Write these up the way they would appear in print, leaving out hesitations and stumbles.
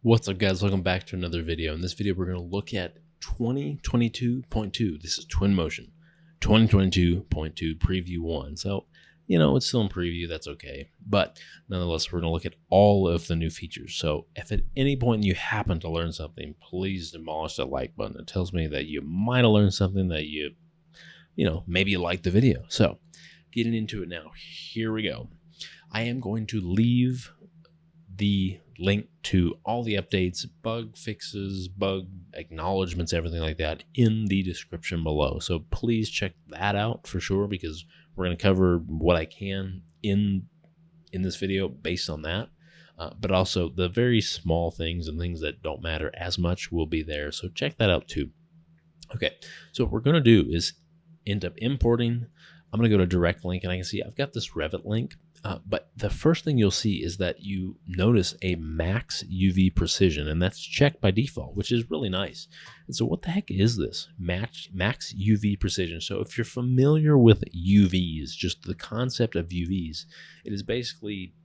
What's up, guys? Welcome back to another video. In this video, we're going to look at 2022.2. This is Twinmotion 2022.2 Preview 1. So, it's still in preview. That's okay. But nonetheless, we're going to look at all of the new features. So if at any point you happen to learn something, please demolish that like button. It tells me that you might have learned something that maybe you liked the video. So getting into it now, here we go. I am going to leave the link to all the updates, bug fixes, bug acknowledgments, everything like that in the description below. So please check that out for sure, because we're going to cover what I can in this video based on that. But also the very small things and things that don't matter as much will be there. So check that out too. Okay, so what we're going to do is end up importing. I'm going to go to direct link, and I can see I've got this Revit link. But the first thing you'll see is that you notice a max UV precision, and that's checked by default, which is really nice. And so what the heck is this max UV precision? So if you're familiar with UVs, just the concept of UVs, it is basically,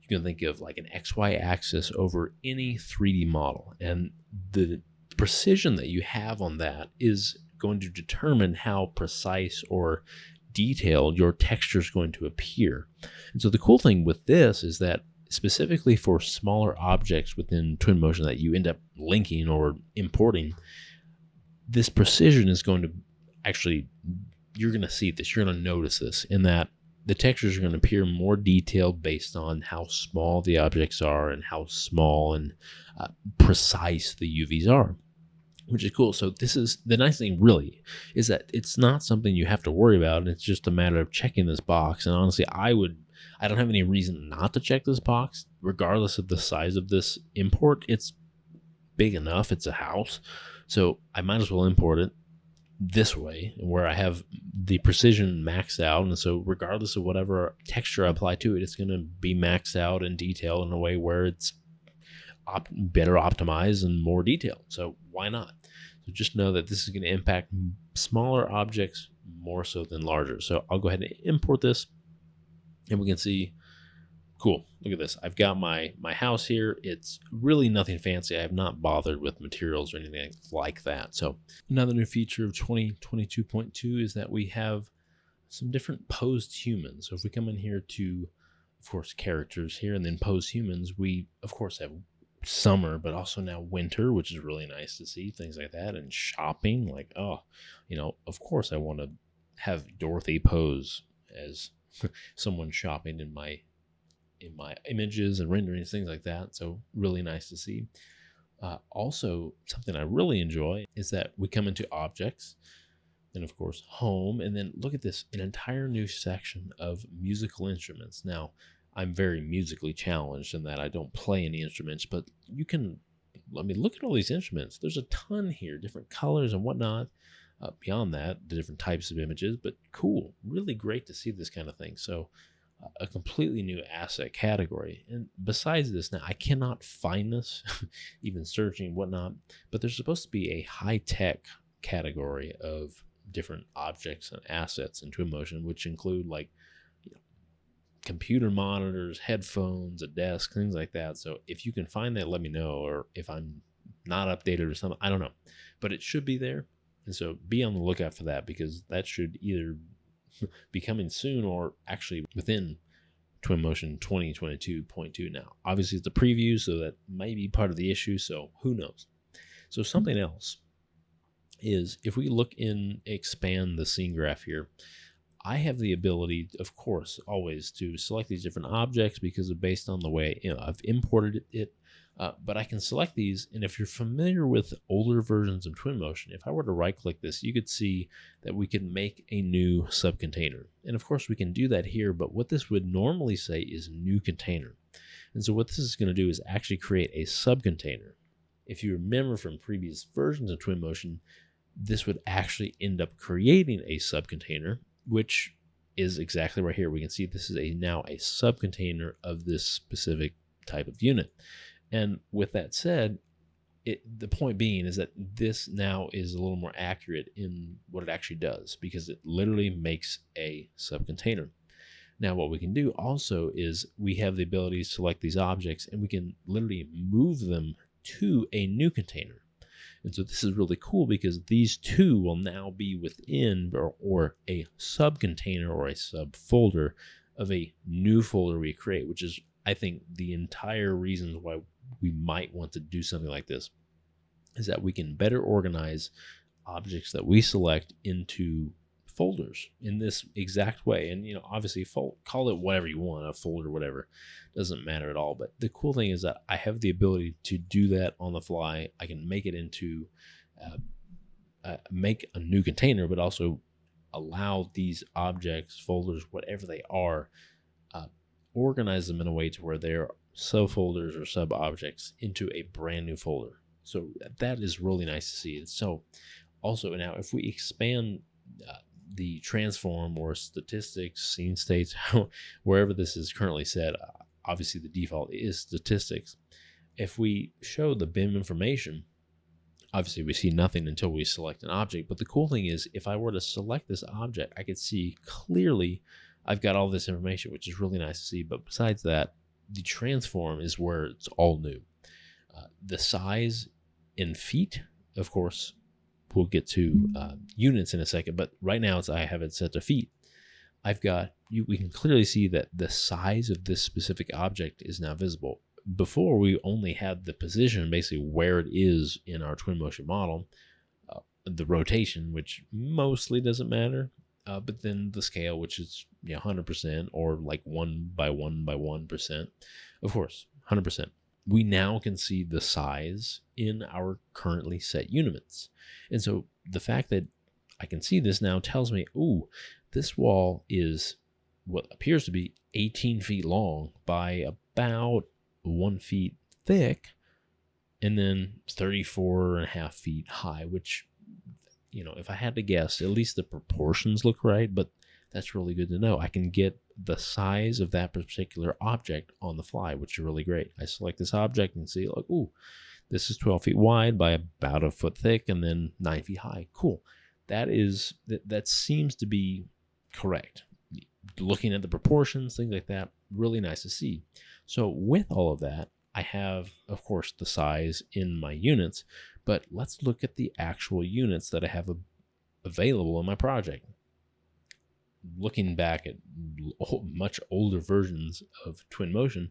you can think of like an XY axis over any 3D model. And the precision that you have on that is going to determine how precise or detailed your texture is going to appear. And so the cool thing with this is that specifically for smaller objects within Twinmotion that you end up linking or importing, this precision is going to actually, you're going to see this, you're going to notice this, in that the textures are going to appear more detailed based on how small the objects are and how small and precise the UVs are, which is cool. So this is the nice thing, really, is that it's not something you have to worry about. It's just a matter of checking this box. And honestly, I don't have any reason not to check this box, regardless of the size of this import. It's big enough. It's a house. So I might as well import it this way, where I have the precision maxed out. And so regardless of whatever texture I apply to it, it's going to be maxed out and detailed in a way where it's better optimized and more detailed. So why not? So just know that this is going to impact smaller objects more so than larger. So I'll go ahead and import this, and we can see, cool, look at this. I've got my house here. It's really nothing fancy. I have not bothered with materials or anything like that. So another new feature of 2022.2 is that we have some different posed humans. So if we come in here to, of course, characters here, and then posed humans, we of course have summer, but also now winter, which is really nice to see, things like that. And shopping, like, of course I want to have Dorothy pose as someone shopping in my images and renderings, things like that. So really nice to see. Also, something I really enjoy is that we come into objects, and of course home, and then look at this, an entire new section of musical instruments. Now, I'm very musically challenged in that I don't play any instruments, but you can, look at all these instruments. There's a ton here, different colors and whatnot. Beyond that, the different types of images, but cool, really great to see this kind of thing. So a completely new asset category. And besides this, now I cannot find this, even searching and whatnot, but there's supposed to be a high-tech category of different objects and assets in Twinmotion, which include like computer monitors, headphones, a desk, things like that. So if you can find that, let me know, or if I'm not updated or something, I don't know, but it should be there. And so be on the lookout for that, because that should either be coming soon or actually within Twinmotion 2022.2 now. Obviously it's a preview, so that might be part of the issue, so who knows. So something else is, if we look in, expand the scene graph here, I have the ability, of course, always to select these different objects because of based on the way I've imported it. But I can select these, and if you're familiar with older versions of Twinmotion, if I were to right-click this, you could see that we can make a new subcontainer. And of course, we can do that here, but what this would normally say is new container. And so what this is going to do is actually create a subcontainer. If you remember from previous versions of Twinmotion, this would actually end up creating a subcontainer, which is exactly right here. We can see this is now a subcontainer of this specific type of unit. And with that said, the point being is that this now is a little more accurate in what it actually does, because it literally makes a subcontainer. Now, what we can do also is we have the ability to select these objects, and we can literally move them to a new container. And so this is really cool because these two will now be within or a subcontainer or a subfolder of a new folder we create, which is, I think, the entire reason why we might want to do something like this, is that we can better organize objects that we select into folders in this exact way. And, obviously call it whatever you want, a folder, whatever, doesn't matter at all. But the cool thing is that I have the ability to do that on the fly. I can make it into make a new container, but also allow these objects, folders, whatever they are, organize them in a way to where they're subfolders or sub objects into a brand new folder. So that is really nice to see. And so also now, if we expand the transform or statistics, scene states, wherever this is currently set, obviously the default is statistics. If we show the BIM information, obviously we see nothing until we select an object. But the cool thing is, if I were to select this object, I could see clearly I've got all this information, which is really nice to see. But besides that, the transform is where it's all new. The size in feet, of course, we'll get to units in a second, but right now I have it set to feet. We can clearly see that the size of this specific object is now visible. Before, we only had the position, basically where it is in our Twinmotion model, the rotation, which mostly doesn't matter, but then the scale, which is 100% or like 1 by 1 by 1%, of course, 100%. We now can see the size in our currently set units. And so the fact that I can see this now tells me, ooh, this wall is what appears to be 18 feet long by about 1 feet thick, and then 34.5 feet high, which, if I had to guess, at least the proportions look right, but that's really good to know. I can get the size of that particular object on the fly, which is really great. I select this object and see, like, ooh, this is 12 feet wide by about a foot thick and then 9 feet high. Cool. That seems to be correct. Looking at the proportions, things like that, really nice to see. So with all of that, I have, of course, the size in my units, but let's look at the actual units that I have available in my project. Looking back at much older versions of Twinmotion,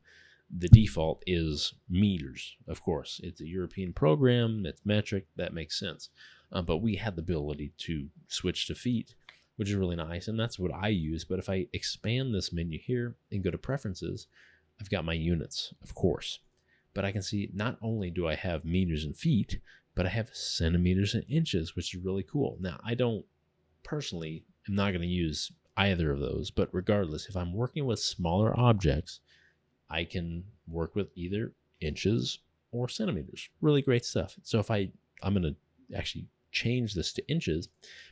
the default is meters. Of course, it's a European program, it's metric, that makes sense. But we had the ability to switch to feet, which is really nice, and that's what I use. But if I expand this menu here and go to preferences, I've got my units, of course. But I can see not only do I have meters and feet, but I have centimeters and inches, which is really cool. Now, I don't personally, I'm not going to use either of those, but regardless, if I'm working with smaller objects, I can work with either inches or centimeters. Really great stuff. So if I'm going to actually change this to inches,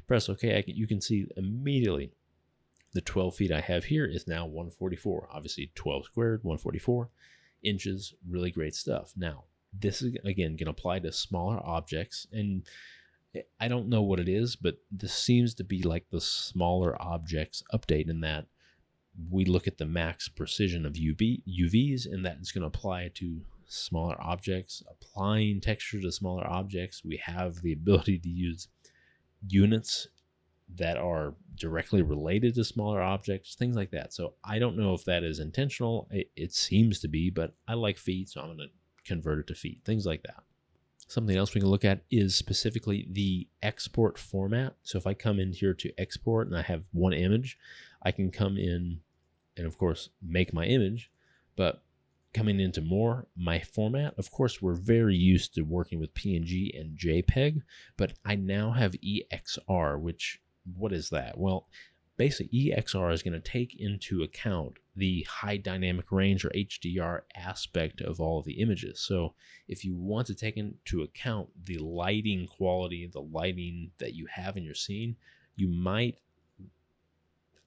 press OK, you can see immediately the 12 feet I have here is now 144. Obviously 12 squared, 144 inches, really great stuff. Now, this is, again, can apply to smaller objects, and I don't know what it is, but this seems to be like the smaller objects update, in that we look at the max precision of UVs, and that is going to apply to smaller objects. Applying texture to smaller objects, we have the ability to use units that are directly related to smaller objects, things like that. So I don't know if that is intentional. It seems to be, but I like feet, so I'm going to convert it to feet, things like that. Something else we can look at is specifically the export format. So if I come in here to export and I have one image, I can come in and, of course, make my image. But coming into more, my format, of course, we're very used to working with PNG and JPEG, but I now have EXR, which, what is that? Well, basically, EXR is going to take into account the high dynamic range, or HDR, aspect of all of the images. So if you want to take into account the lighting quality, the lighting that you have in your scene, you might,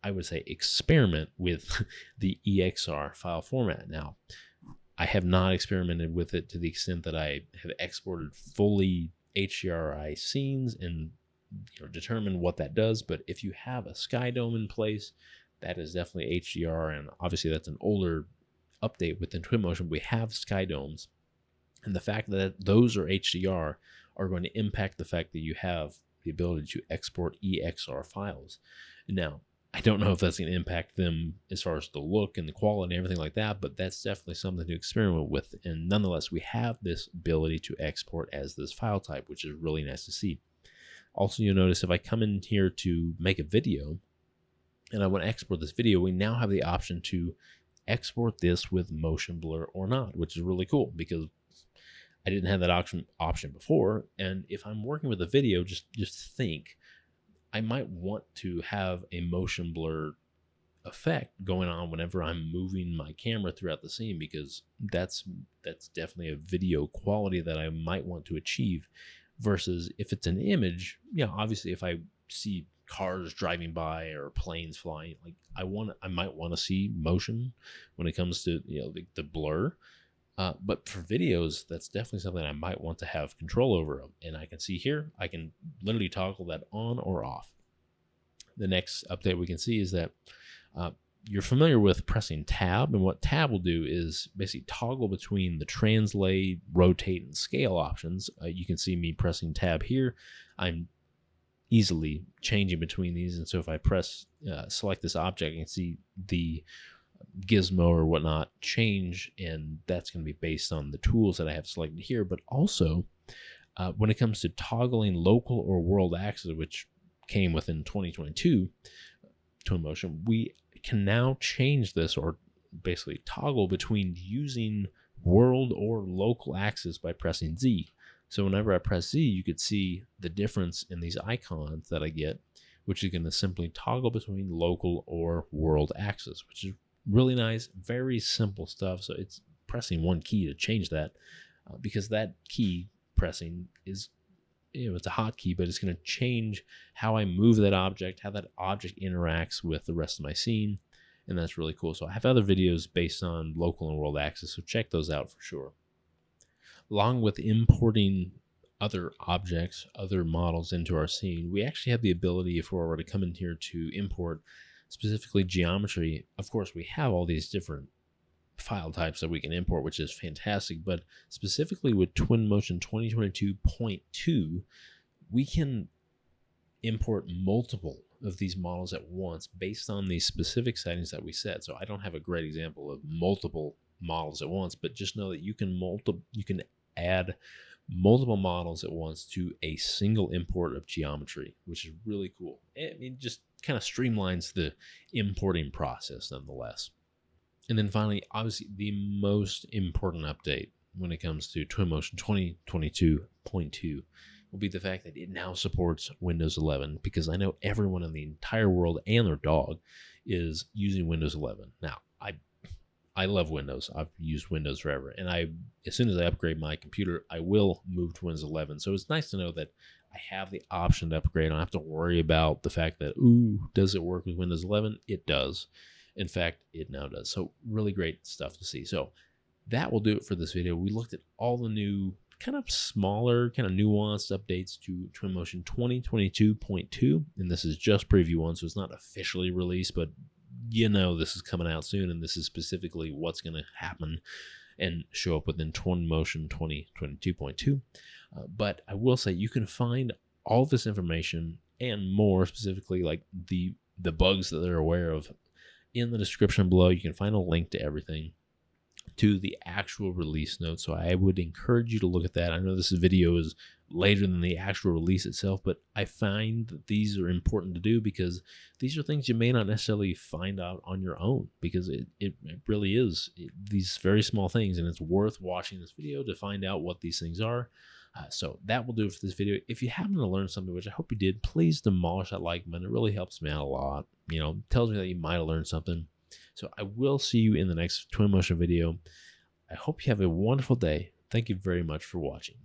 I would say, experiment with the EXR file format. Now, I have not experimented with it to the extent that I have exported fully HDRI scenes and determine what that does. But if you have a sky dome in place, that is definitely HDR, and obviously that's an older update within Twinmotion. We have sky domes, And the fact that those are HDR are going to impact the fact that you have the ability to export EXR files. Now, I don't know if that's going to impact them as far as the look and the quality and everything like that, but that's definitely something to experiment with. And nonetheless, we have this ability to export as this file type, which is really nice to see. Also, you'll notice if I come in here to make a video and I want to export this video, we now have the option to export this with motion blur or not, which is really cool because I didn't have that option before. And if I'm working with a video, just think, I might want to have a motion blur effect going on whenever I'm moving my camera throughout the scene, because that's definitely a video quality that I might want to achieve. Versus if it's an image, yeah, obviously if I see cars driving by or planes flying, like I might want to see motion when it comes to the blur. But for videos, that's definitely something I might want to have control over. And I can see here, I can literally toggle that on or off. The next update we can see is that you're familiar with pressing tab, and what tab will do is basically toggle between the translate, rotate, and scale options. You can see me pressing tab here. I'm easily changing between these, and so if I press select this object, I can see the gizmo or whatnot change, and that's going to be based on the tools that I have selected here. But also when it comes to toggling local or world axis, which came within 2022 Twinmotion, we can now change this, or basically toggle between using world or local axis by pressing Z. So whenever I press Z, you could see the difference in these icons that I get, which is going to simply toggle between local or world axis, which is really nice. Very simple stuff. So it's pressing one key to change that, because that key pressing is, it's a hotkey, but it's going to change how I move that object, how that object interacts with the rest of my scene. And that's really cool. So I have other videos based on local and world axis, so check those out for sure. Along with importing other objects, other models into our scene, we actually have the ability, if we were to come in here, to import specifically geometry. Of course, we have all these different file types that we can import, which is fantastic, but specifically with Twinmotion 2022.2, we can import multiple of these models at once based on the specific settings that we set. So I don't have a great example of multiple models at once, but just know that you can add multiple models at once to a single import of geometry, which is really cool. It just kind of streamlines the importing process nonetheless. And then finally, obviously, the most important update when it comes to Twinmotion 2022.2 will be the fact that it now supports Windows 11, because I know everyone in the entire world and their dog is using Windows 11. Now, I love Windows. I've used Windows forever, and as soon as I upgrade my computer, I will move to Windows 11. So it's nice to know that I have the option to upgrade. I don't have to worry about the fact that, does it work with Windows 11? It does. In fact, it now does. So really great stuff to see. So that will do it for this video. We looked at all the new kind of smaller, kind of nuanced updates to Twinmotion 2022.2, and this is just preview 1, so it's not officially released, but this is coming out soon, and this is specifically what's going to happen and show up within Twinmotion 2022.2. But I will say you can find all this information and more, specifically like the bugs that they're aware of, in the description below. You can find a link to everything, to the actual release notes. So I would encourage you to look at that. I know this video is later than the actual release itself, but I find that these are important to do, because these are things you may not necessarily find out on your own, because it really is these very small things, and it's worth watching this video to find out what these things are. So that will do it for this video. If you happen to learn something, which I hope you did, please demolish that like button. It really helps me out a lot. Tells me that you might have learned something. So I will see you in the next Twinmotion video. I hope you have a wonderful day. Thank you very much for watching.